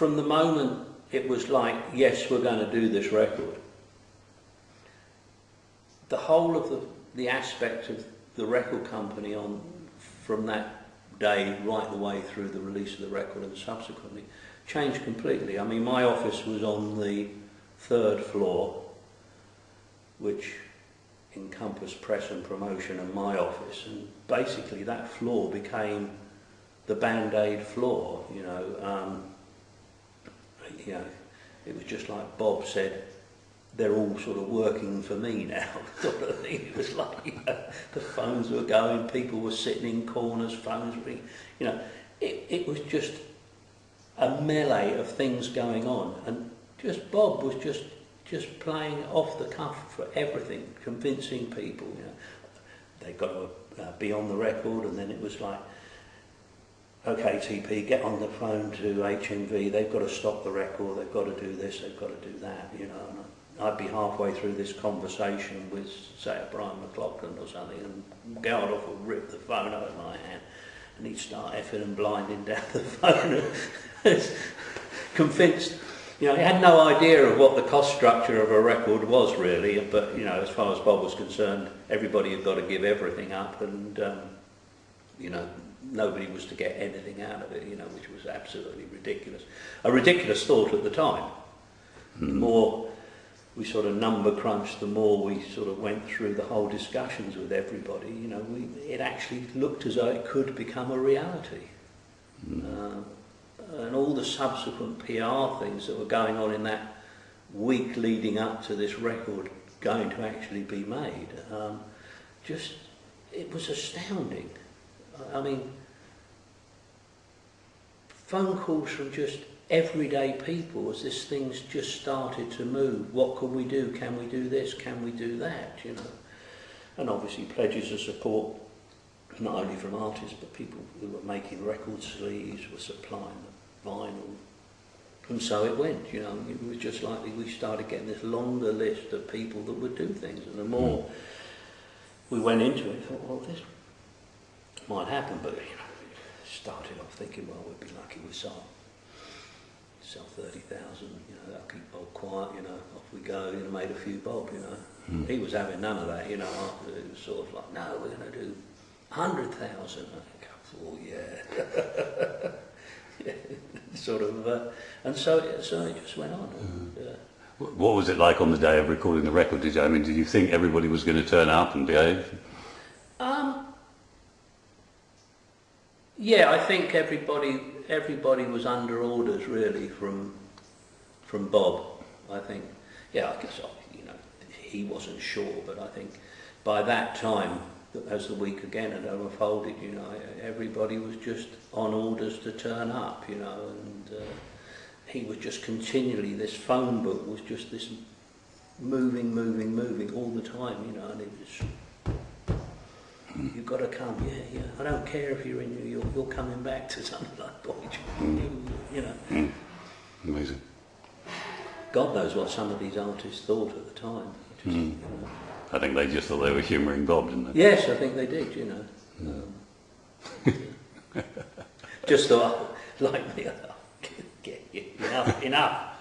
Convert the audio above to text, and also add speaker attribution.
Speaker 1: from the moment it was like, yes, we're going to do this record, the whole of the aspect of the record company from that day right the way through the release of the record and subsequently changed completely. I mean, my office was on the 3rd floor, which encompassed press and promotion, and my office, and basically that floor became the Band-Aid floor. You know, it was just like Bob said, they're all sort of working for me now, sort of thing. It was like, you know, the phones were going, people were sitting in corners, phones ringing, you know, it was just a melee of things going on, and just Bob was just playing off the cuff for everything, convincing people, you know, they've got to be on the record, and then it was like, okay, TP, get on the phone to HMV, they've got to stop the record, they've got to do this, they've got to do that, you know. And I'd be halfway through this conversation with, say, a Brian McLaughlin or something, and Geldof would rip the phone out of my hand, and he'd start effing and blinding down the phone. Convinced, you know, he had no idea of what the cost structure of a record was really, but, you know, as far as Bob was concerned, everybody had got to give everything up, and, you know, nobody was to get anything out of it, you know, which was absolutely ridiculous. A ridiculous thought at the time. The more we sort of number crunched, the more we sort of went through the whole discussions with everybody, you know, it actually looked as though it could become a reality. And all the subsequent PR things that were going on in that week leading up to this record going to actually be made, just, it was astounding. I mean, phone calls from just everyday people as this thing's just started to move. What can we do? Can we do this? Can we do that? You know, and obviously pledges of support, not only from artists but people who were making record sleeves, were supplying the vinyl, and so it went. You know, it was just like we started getting this longer list of people that would do things, and the more we went into it, thought, well, this might happen, but you know, started off thinking, well, we'd be lucky we sell 30,000, you know, that'll keep Bob quiet, you know, off we go, you know, made a few bob, you know. He was having none of that, you know, after it was sort of like, no, we're going to do 100,000. I think, oh yeah. Yeah, sort of, and so it just went on. And,
Speaker 2: what was it like on the day of recording the record? Did you think everybody was going to turn up and behave?
Speaker 1: Yeah, I think everybody was under orders really from Bob. I think, yeah, I guess, you know, he wasn't sure, but I think by that time, as the week again had unfolded, you know, everybody was just on orders to turn up, you know, and he was just continually, this phone book was just this moving all the time, you know, and it was, you've got to come, yeah, I don't care if you're in New York, you're coming back to something like Deutsche, you know.
Speaker 2: Amazing.
Speaker 1: God knows what some of these artists thought at the time. Just, you know.
Speaker 2: I think they just thought they were humouring Bob, didn't they?
Speaker 1: Yes, I think they did, you know. Just thought, like me, enough.